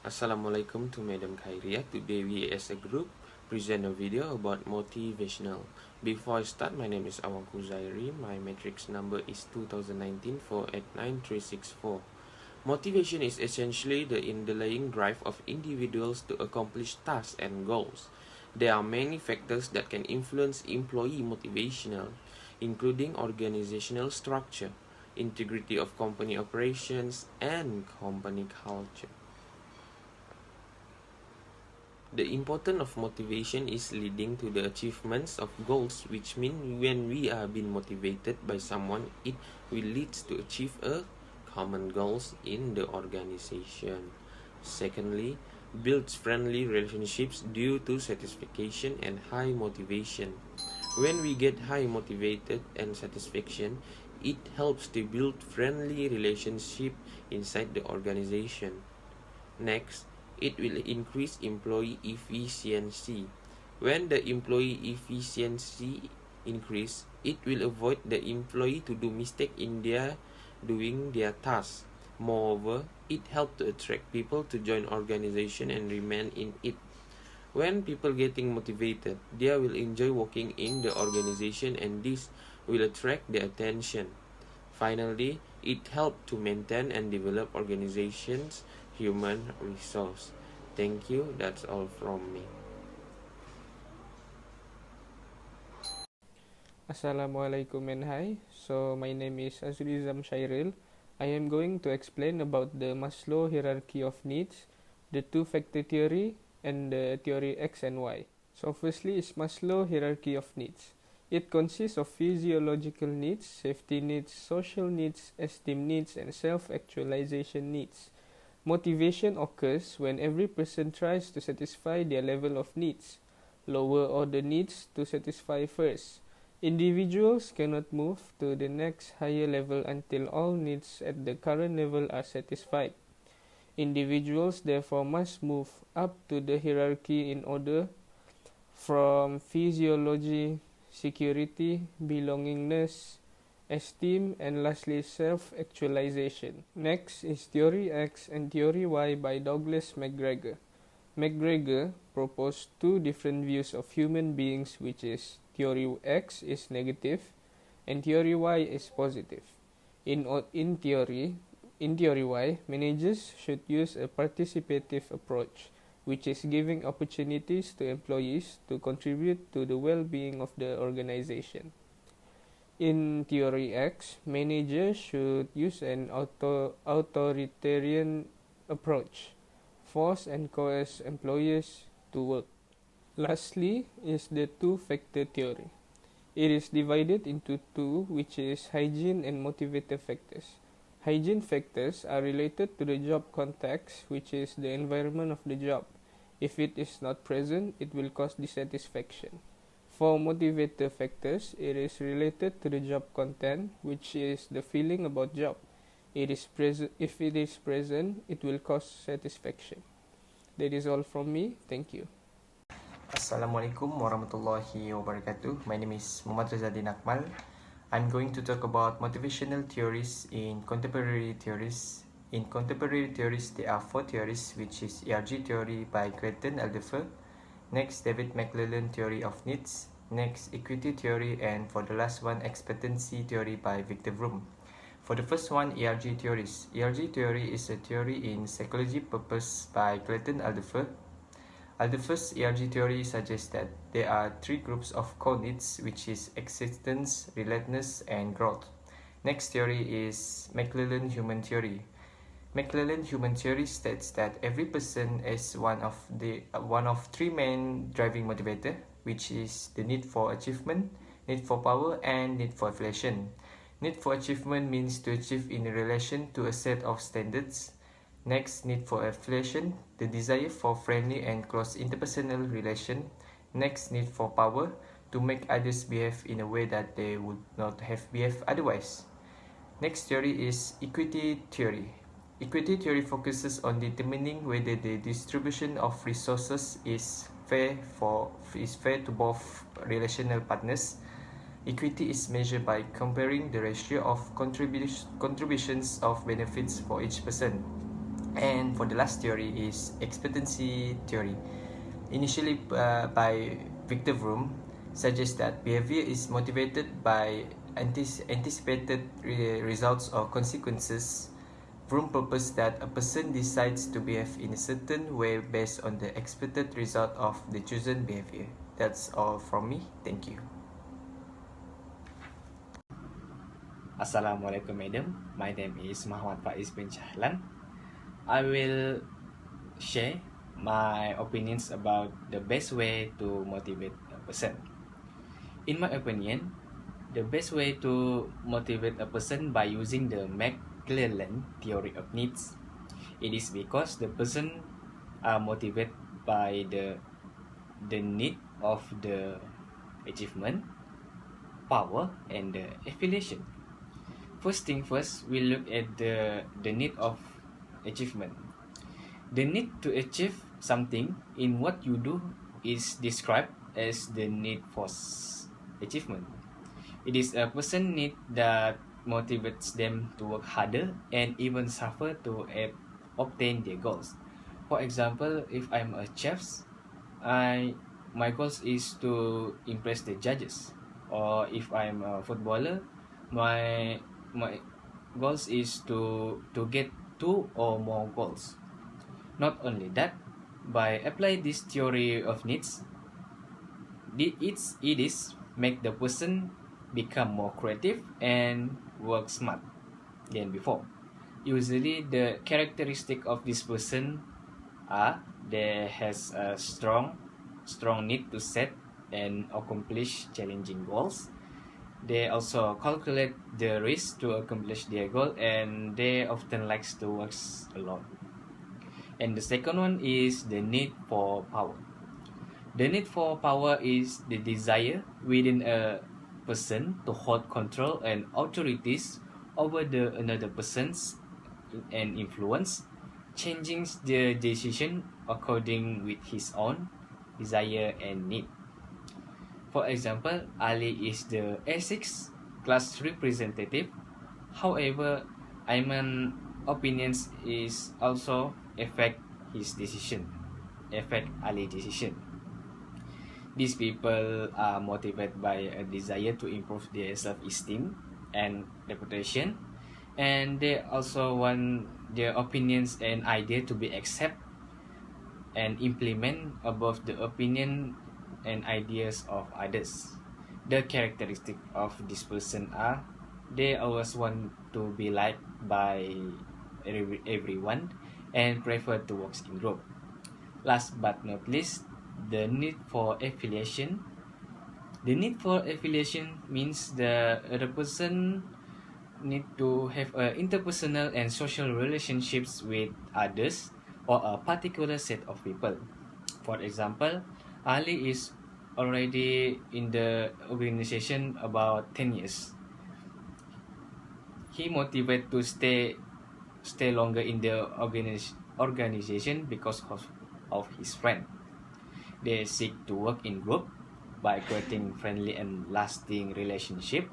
Assalamualaikum to Madam Khairia. Today we as a group present a video about motivational. Before I start, my name is Awangku Zairi. My matrix number is 2019 489364. Motivation is essentially the underlying drive of individuals to accomplish tasks and goals. There are many factors that can influence employee motivational, including organizational structure, integrity of company operations, and company culture. The importance of motivation is leading to the achievements of goals, which mean when we are being motivated by someone, it will lead to achieve a common goals in the organization. Secondly, builds friendly relationships due to satisfaction and high motivation. When we get high motivated and satisfaction, it helps to build friendly relationship inside the organization. Next, it will increase employee efficiency. When the employee efficiency increase, it will avoid the employee to do mistake in their doing their task. Moreover, it helps to attract people to join organization and remain in it. When people getting motivated, they will enjoy working in the organization and this will attract their attention. Finally, it helps to maintain and develop organizations' human resource. Thank you. That's all from me. Assalamualaikum and hi. So my name is Azrizam Shairil. I am going to explain about the Maslow hierarchy of needs, the two-factor theory, and the theory X and Y. So firstly is Maslow hierarchy of needs. It consists of physiological needs, safety needs, social needs, esteem needs, and self-actualization needs. Motivation occurs when every person tries to satisfy their level of needs. Lower order needs to satisfy first. Individuals cannot move to the next higher level until all needs at the current level are satisfied. Individuals therefore must move up to the hierarchy in order from physiology, security, belongingness, esteem, and lastly self-actualization. Next is Theory X and Theory Y by Douglas McGregor. McGregor proposed two different views of human beings, which is Theory X is negative and Theory Y is positive. In theory Y, managers should use a participative approach, which is giving opportunities to employees to contribute to the well-being of the organization. In Theory X, managers should use an authoritarian approach, force and coerce employees to work. Lastly is the two-factor theory. It is divided into two, which is hygiene and motivator factors. Hygiene factors are related to the job context, which is the environment of the job. If it is not present, it will cause dissatisfaction. For motivator factors, it is related to the job content, which is the feeling about job. If it is present, it will cause satisfaction. That is all from me. Thank you. Assalamualaikum warahmatullahi wabarakatuh. My name is Muhammad Razadin Akmal. I'm going to talk about motivational theories in contemporary theories. In contemporary theories, there are four theories, which is ERG theory by Clayton Alderfer, next David McClellan theory of needs, next equity theory, and for the last one, expectancy theory by Victor Vroom. For the first one, ERG theories. ERG theory is a theory in psychology proposed by Clayton Alderfer. Alderfer's ERG theory suggests that there are three groups of core needs, which is existence, relatedness, and growth. Next theory is McClellan human theory. McClellan human theory states that every person is one of three main driving motivator, which is the need for achievement, need for power, and need for affiliation. Need for achievement means to achieve in relation to a set of standards. Next, need for affiliation, the desire for friendly and close interpersonal relation. Next, need for power, to make others behave in a way that they would not have behaved otherwise. Next theory is equity theory. Equity theory focuses on determining whether the distribution of resources is fair to both relational partners. Equity is measured by comparing the ratio of contributions of benefits for each person. And for the last theory is expectancy theory. Initially by Victor Vroom, suggests that behavior is motivated by anticipated results or consequences. Vroom proposed that a person decides to behave in a certain way based on the expected result of the chosen behavior. That's all from me. Thank you. Assalamualaikum, madam. My name is Muhammad Faiz bin Chahlan. I will share my opinions about the best way to motivate a person. In my opinion, the best way to motivate a person by using the McClellan theory of needs. It is because the person are motivated by the need of the achievement, power, and the affiliation. First thing first, we look at the need of achievement. The need to achieve something in what you do is described as the need for achievement. It is a person need that motivates them to work harder and even suffer to obtain their goals. For example, if I'm a chef, my goals is to impress the judges. Or if I'm a footballer, my goals is to get 2 or more goals. Not only that, by applying this theory of needs, it is make the person become more creative and work smart than before. Usually the characteristic of this person are they has a strong need to set and accomplish challenging goals. They also calculate the risk to accomplish their goal, and they often likes to work alone. And the second one is the need for power. The need for power is the desire within a person to hold control and authorities over the another person's and influence, changing the decision according with his own desire and need. For example, Ali is the A6 class representative. However, Ayman opinions is also affect his decision, affect Ali decision. These people are motivated by a desire to improve their self-esteem and reputation, and they also want their opinions and idea to be accepted and implement above the opinion and ideas of others. The characteristic of this person are they always want to be liked by everyone and prefer to work in group. Last but not least, the need for affiliation. The need for affiliation means the person need to have interpersonal and social relationships with others or a particular set of people. For example, Ali is already in the organization about 10 years. He motivated to stay longer in the organization because of his friend. They seek to work in group by creating friendly and lasting relationship.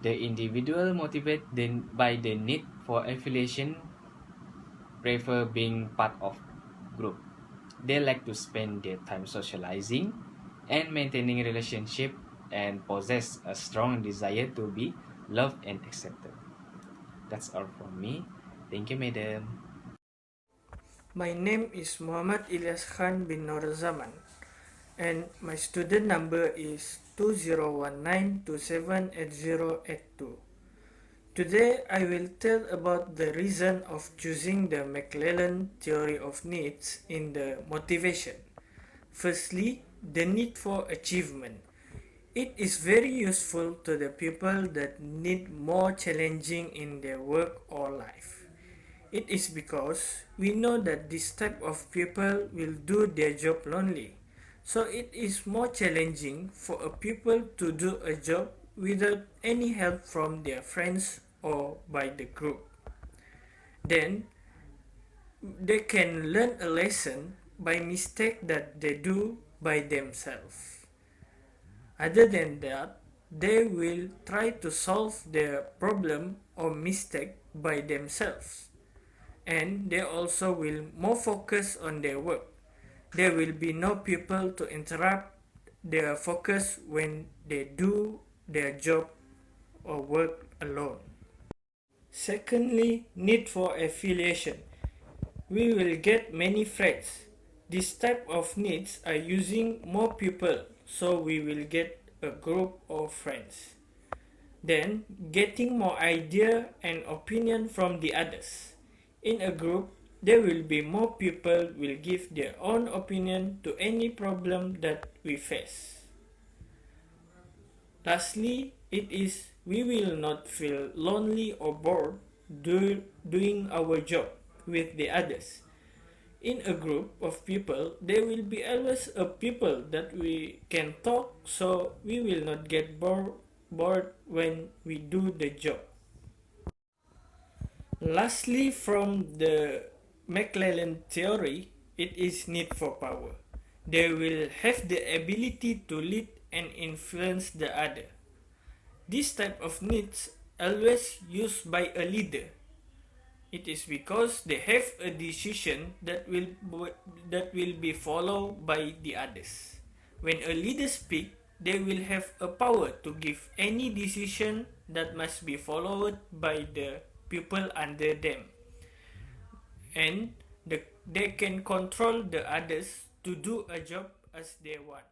The individual motivated by the need for affiliation prefer being part of group. They like to spend their time socializing and maintaining relationship and possess a strong desire to be loved and accepted. That's all from me. Thank you, madam. My name is Muhammad Ilyas Khan bin Nur Zaman, and my student number is 2019278082. Today I will tell about the reason of choosing the McClellan theory of needs in the motivation. Firstly, the need for achievement. It is very useful to the people that need more challenging in their work or life. It is because we know that this type of people will do their job lonely. So it is more challenging for a people to do a job without any help from their friends or by the group. Then they can learn a lesson by mistake that they do by themselves. Other than that, they will try to solve their problem or mistake by themselves. and they also will more focus on their work. There will be no people to interrupt their focus when they do their job or work alone. Secondly, need for affiliation. We will get many friends. This type of needs are using more people, so we will get a group of friends. Then, getting more idea and opinion from the others. In a group, there will be more people will give their own opinion to any problem that we face. Lastly, it is we will not feel lonely or bored doing our job with the others. In a group of people, there will be always a people that we can talk, so we will not get bored when we do the job. Lastly, from the McClellan theory, it is need for power. They will have the ability to lead and influence the other. This type of needs always used by a leader. It is because they have a decision that will be followed by the others. When a leader speaks, they will have a power to give any decision that must be followed by the people under them. And they can control the others to do a job as they want.